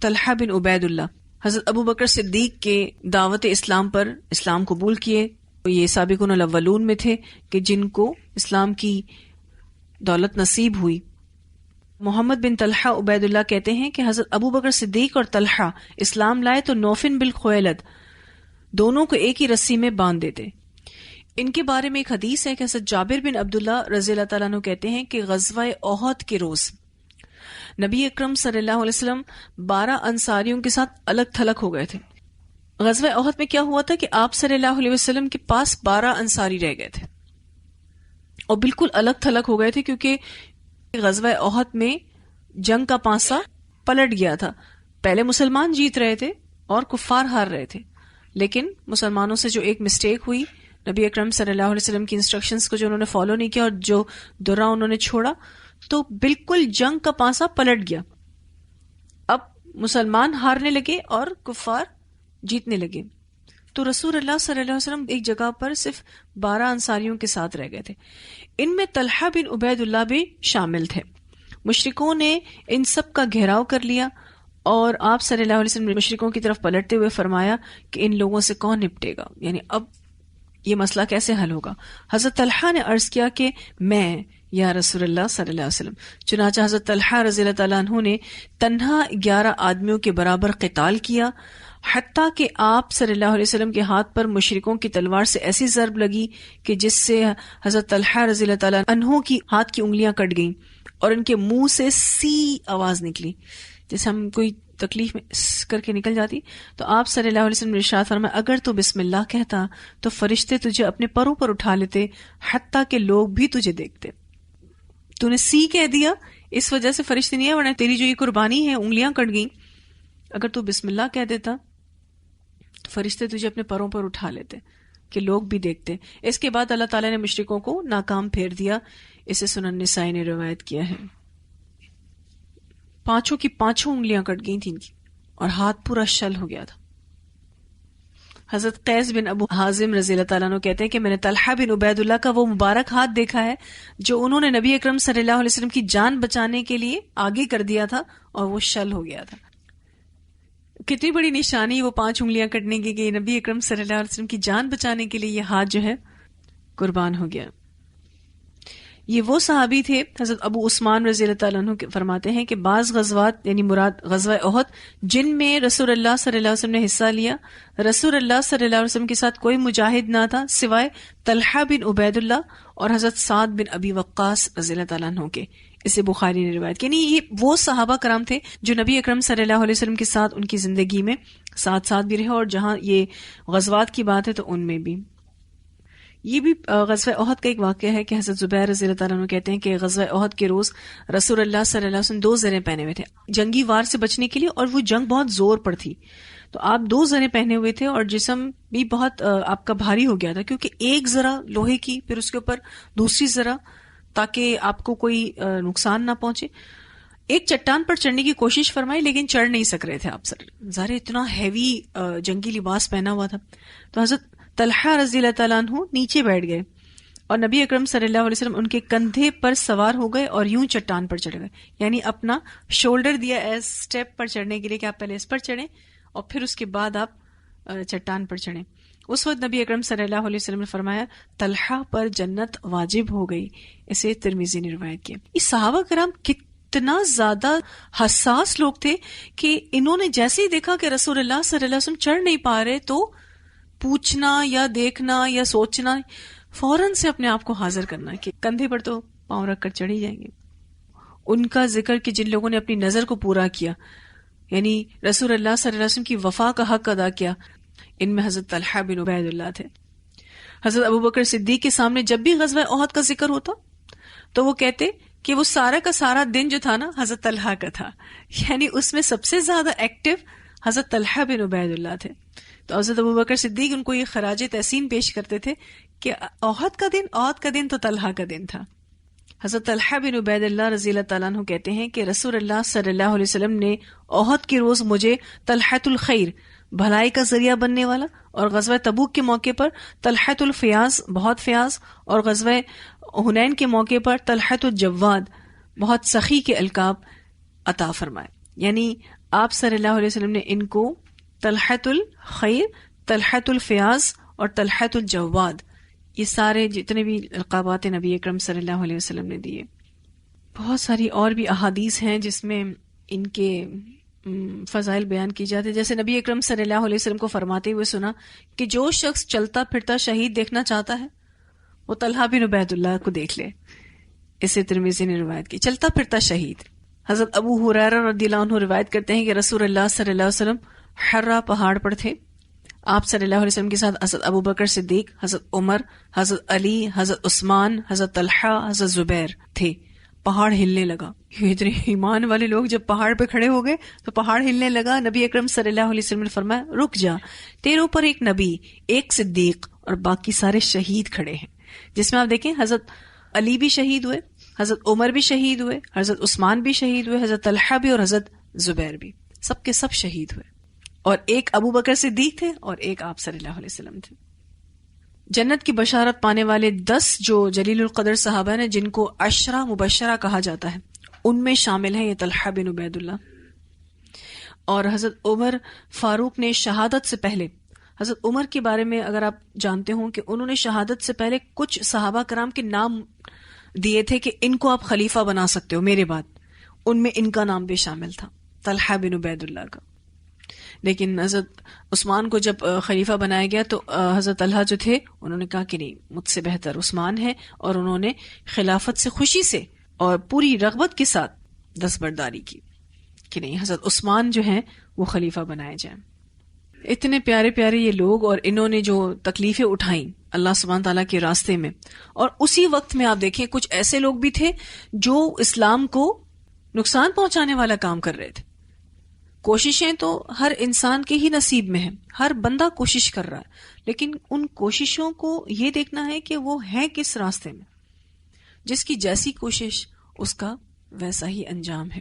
طلحہ بن عبید اللہ حضرت ابو بکر صدیق کے دعوت اسلام پر اسلام قبول کیے. یہ سابقون الاولون میں تھے کہ جن کو اسلام کی دولت نصیب ہوئی. محمد بن طلحہ عبید اللہ کہتے ہیں کہ حضرت ابو بکر صدیق اور طلحہ اسلام لائے تو نوفن بن خویلد دونوں کو ایک ہی رسی میں باندھ دیتے. ان کے بارے میں ایک حدیث ہے کہ حضرت جابر بن عبداللہ رضی اللہ تعالیٰ عنہ کہتے ہیں کہ غزوہ احد کے روز نبی اکرم صلی اللہ علیہ وسلم 12 انصاریوں کے ساتھ الگ تھلگ ہو گئے تھے. غزوہ احد میں کیا ہوا تھا کہ آپ صلی اللہ علیہ وسلم کے پاس 12 انصاری رہ گئے تھے اور بالکل الگ تھلگ ہو گئے تھے، کیونکہ غزوہ احد میں جنگ کا پانسا پلٹ گیا تھا. پہلے مسلمان جیت رہے تھے اور کفار ہار رہے تھے، لیکن مسلمانوں سے جو ایک مسٹیک ہوئی، نبی اکرم صلی اللہ علیہ وسلم کی انسٹرکشنز کو جو انہوں نے فالو نہیں کیا اور جو درہ انہوں نے چھوڑا، تو بالکل جنگ کا پانسا پلٹ گیا. اب مسلمان ہارنے لگے اور کفار جیتنے لگے. تو رسول اللہ صلی اللہ علیہ وسلم ایک جگہ پر صرف 12 انصاریوں کے ساتھ رہ گئے تھے. ان میں طلحہ بن عبید اللہ بھی شامل تھے. مشرکوں نے ان سب کا گھیراؤ کر لیا اور آپ صلی اللہ علیہ وسلم نے مشرکوں کی طرف پلٹتے ہوئے فرمایا کہ ان لوگوں سے کون نپٹے گا، یعنی اب یہ مسئلہ کیسے حل ہوگا. حضرت طلحہ نے عرض کیا کہ میں یا رسول اللہ صلی اللہ علیہ وسلم. چنانچہ حضرت طلحہ رضی اللہ تعالیٰ عنہ نے تنہا 11 آدمیوں کے برابر قتال کیا، حتیٰ کہ آپ صلی اللہ علیہ وسلم کے ہاتھ پر مشرکوں کی تلوار سے ایسی ضرب لگی کہ جس سے حضرت طلحہ رضی اللہ تعالیٰ عنہ کی ہاتھ کی انگلیاں کٹ گئیں اور ان کے منہ سے سی آواز نکلی، جیسے ہم کوئی تکلیف میں کر کے نکل جاتی. تو آپ صلی اللہ علیہ وسلم نے ارشاد فرمایا اگر تو بسم اللہ کہتا تو فرشتے تجھے اپنے پروں پر اٹھا لیتے، حتیٰ کہ لوگ بھی تجھے دیکھتے. تو نے سی کہہ دیا، اس وجہ سے فرشتے نہیں ہے، ورنہ تیری جو یہ قربانی ہے انگلیاں کٹ گئیں. اگر تو بسم اللہ کہہ دیتا تو فرشتے تجھے اپنے پروں پر اٹھا لیتے کہ لوگ بھی دیکھتے. اس کے بعد اللہ تعالیٰ نے مشرکوں کو ناکام پھیر دیا. اسے سنن نسائی نے روایت کیا ہے. 5 کی 5 انگلیاں کٹ گئی تھیں ان کی اور ہاتھ پورا شل ہو گیا تھا. حضرت قیس بن ابو حازم رضی اللہ تعالیٰ عنہ کہتے ہیں کہ میں نے طلحہ بن عبید اللہ کا وہ مبارک ہاتھ دیکھا ہے جو انہوں نے نبی اکرم صلی اللہ علیہ وسلم کی جان بچانے کے لیے آگے کر دیا تھا اور وہ شل ہو گیا تھا. کتنی بڑی نشانی وہ 5 انگلیاں کٹنے کی کہ نبی اکرم صلی اللہ علیہ وسلم کی جان بچانے کے لیے یہ ہاتھ جو ہے قربان ہو گیا. یہ وہ صحابی تھے، حضرت ابو عثمان رضی اللہ تعالیٰ عنہ فرماتے ہیں کہ بعض غزوات یعنی مراد غزوہ احد جن میں رسول اللہ صلی اللہ علیہ وسلم نے حصہ لیا، رسول اللہ صلی اللہ علیہ وسلم کے ساتھ کوئی مجاہد نہ تھا سوائے طلحہ بن عبید اللہ اور حضرت سعد بن ابی وقاص رضی اللہ تعالیٰ عنہ کے. اسے بخاری نے روایت کی. یعنی یہ وہ صحابہ کرام تھے جو نبی اکرم صلی اللہ علیہ وسلم کے ساتھ ان کی زندگی میں ساتھ ساتھ بھی رہے، اور جہاں یہ غزوات کی بات ہے تو ان میں بھی. یہ بھی غزوہ احد کا ایک واقعہ ہے کہ حضرت زبیر رضی اللہ تعالیٰ عنہ کہتے ہیں کہ غزوہ احد کے روز رسول اللہ صلی اللہ علیہ وسلم 2 زریں پہنے ہوئے تھے جنگی وار سے بچنے کے لیے، اور وہ جنگ بہت زور پر تھی. تو آپ 2 زریں پہنے ہوئے تھے اور جسم بھی بہت آپ کا بھاری ہو گیا تھا، کیونکہ ایک ذرا لوہے کی، پھر اس کے اوپر دوسری ذرا، تاکہ آپ کو کوئی نقصان نہ پہنچے. ایک چٹان پر چڑھنے کی کوشش فرمائی لیکن چڑھ نہیں سک رہے تھے آپ سر، ظاہر اتنا ہیوی جنگی لباس پہنا ہوا تھا. تو حضرت طلحہ رضی اللہ تعالیٰ عنہ نیچے بیٹھ گئے اور نبی اکرم صلی اللہ علیہ وسلم ان کے کندھے پر سوار ہو گئے اور یوں چٹان پر چڑھ گئے، یعنی اپنا شولڈر دیا ایز سٹیپ پر چڑھنے کے لیے کہ آپ پہلے اس پر چڑھیں اور پھر اس کے بعد آپ چٹان پر چڑھیں. اس وقت نبی اکرم صلی اللہ علیہ وسلم نے فرمایا طلحہ پر جنت واجب ہو گئی. اسے ترمذی نے روایت کیا. یہ صحابہ کرام کتنا زیادہ حساس لوگ تھے کہ انہوں نے جیسے ہی دیکھا کہ رسول اللہ صلی اللہ علیہ وسلم چڑھ نہیں پا رہے تو پوچھنا یا دیکھنا یا سوچنا، فوراً سے اپنے آپ کو حاضر کرنا کہ کندھے پر تو پاؤں رکھ کر چڑھ ہی جائیں گے. ان کا ذکر کہ جن لوگوں نے اپنی نظر کو پورا کیا، یعنی رسول اللہ صلی اللہ علیہ وسلم کی وفا کا حق ادا کیا، ان میں حضرت طلحہ بن عبید اللہ تھے. حضرت ابو بکر صدیق کے سامنے جب بھی غزوہ احد کا ذکر ہوتا تو وہ کہتے کہ وہ سارا کا سارا دن جو تھا نا حضرت طلحہ کا تھا، یعنی اس میں سب سے زیادہ ایکٹیو حضرت طلحہ بن عبید اللہ تھے. تو حضرت ابو بکر صدیق ان کو یہ خراج تحسین پیش کرتے تھے کہ احد کا دن تو طلحہ کا دن تھا. حضرت طلحہ بن عبید اللہ رضی اللہ تعالیٰ عنہ کہتے ہیں کہ رسول اللہ صلی اللہ علیہ وسلم نے احد کے روز مجھے طلحۃ الخیر، بھلائی کا ذریعہ بننے والا، اور غزوہ تبوک کے موقع پر طلحۃ الفیاض، بہت فیاض، اور غزوہ حنین کے موقع پر طلحۃ الجواد، بہت سخی کے القاب عطا فرمائے. یعنی آپ صلی اللہ علیہ وسلم نے ان کو طلحۃ الخیر، طلحۃ الفیاض اور طلحۃ الجواد، یہ سارے جتنے بھی القابات نبی اکرم صلی اللہ علیہ وسلم نے دیے. بہت ساری اور بھی احادیث ہیں جس میں ان کے فضائل بیان کی جاتے ہیں. جیسے نبی اکرم صلی اللہ علیہ وسلم کو فرماتے ہوئے سنا کہ جو شخص چلتا پھرتا شہید دیکھنا چاہتا ہے وہ طلحہ بن عبید اللہ کو دیکھ لے. اسے ترمذی نے روایت کی. چلتا پھرتا شہید. حضرت ابو ہریرہ رضی اللہ عنہ روایت کرتے ہیں کہ رسول اللہ صلی اللہ علیہ وسلم حرہ پہاڑ پر تھے. آپ صلی اللہ علیہ وسلم کے ساتھ حضرت ابو بکر صدیق، حضرت عمر، حضرت علی، حضرت عثمان، حضرت طلحہ، حضرت زبیر تھے. پہاڑ ہلنے لگا. یہ اتنے ایمان والے لوگ جب پہاڑ پہ کھڑے ہو گئے تو پہاڑ ہلنے لگا. نبی اکرم صلی اللہ علیہ وسلم نے فرمایا رک جا، تیرے اوپر ایک نبی، ایک صدیق اور باقی سارے شہید کھڑے ہیں. جس میں آپ دیکھیں حضرت علی بھی شہید ہوئے، حضرت عمر بھی شہید ہوئے، حضرت عثمان بھی شہید ہوئے، حضرت طلحہ بھی اور حضرت زبیر بھی، سب کے سب شہید ہوئے. اور ایک ابو بکر صدیق تھے اور ایک آپ صلی اللہ علیہ وسلم تھے. جنت کی بشارت پانے والے 10 جو جلیل القدر صحابہ ہیں جن کو عشرہ مبشرہ کہا جاتا ہے، ان میں شامل ہیں یہ طلحہ بن عبید اللہ. اور حضرت عمر فاروق نے شہادت سے پہلے، حضرت عمر کے بارے میں اگر آپ جانتے ہوں کہ انہوں نے شہادت سے پہلے کچھ صحابہ کرام کے نام دیے تھے کہ ان کو آپ خلیفہ بنا سکتے ہو میرے بعد. ان میں ان کا نام بھی شامل تھا، طلحہ بن عبید اللہ کا. لیکن حضرت عثمان کو جب خلیفہ بنایا گیا تو حضرت طلحہ جو تھے انہوں نے کہا کہ نہیں، مجھ سے بہتر عثمان ہے، اور انہوں نے خلافت سے خوشی سے اور پوری رغبت کے ساتھ دستبرداری کی کہ نہیں، حضرت عثمان جو ہیں وہ خلیفہ بنائے جائیں. اتنے پیارے پیارے یہ لوگ، اور انہوں نے جو تکلیفیں اٹھائیں اللہ سبحانہ تعالیٰ کے راستے میں. اور اسی وقت میں آپ دیکھیں کچھ ایسے لوگ بھی تھے جو اسلام کو نقصان پہنچانے والا کام کر رہے تھے. کوششیں تو ہر انسان کے ہی نصیب میں ہیں، ہر بندہ کوشش کر رہا ہے، لیکن ان کوششوں کو یہ دیکھنا ہے کہ وہ ہیں کس راستے میں. جس کی جیسی کوشش اس کا ویسا ہی انجام ہے.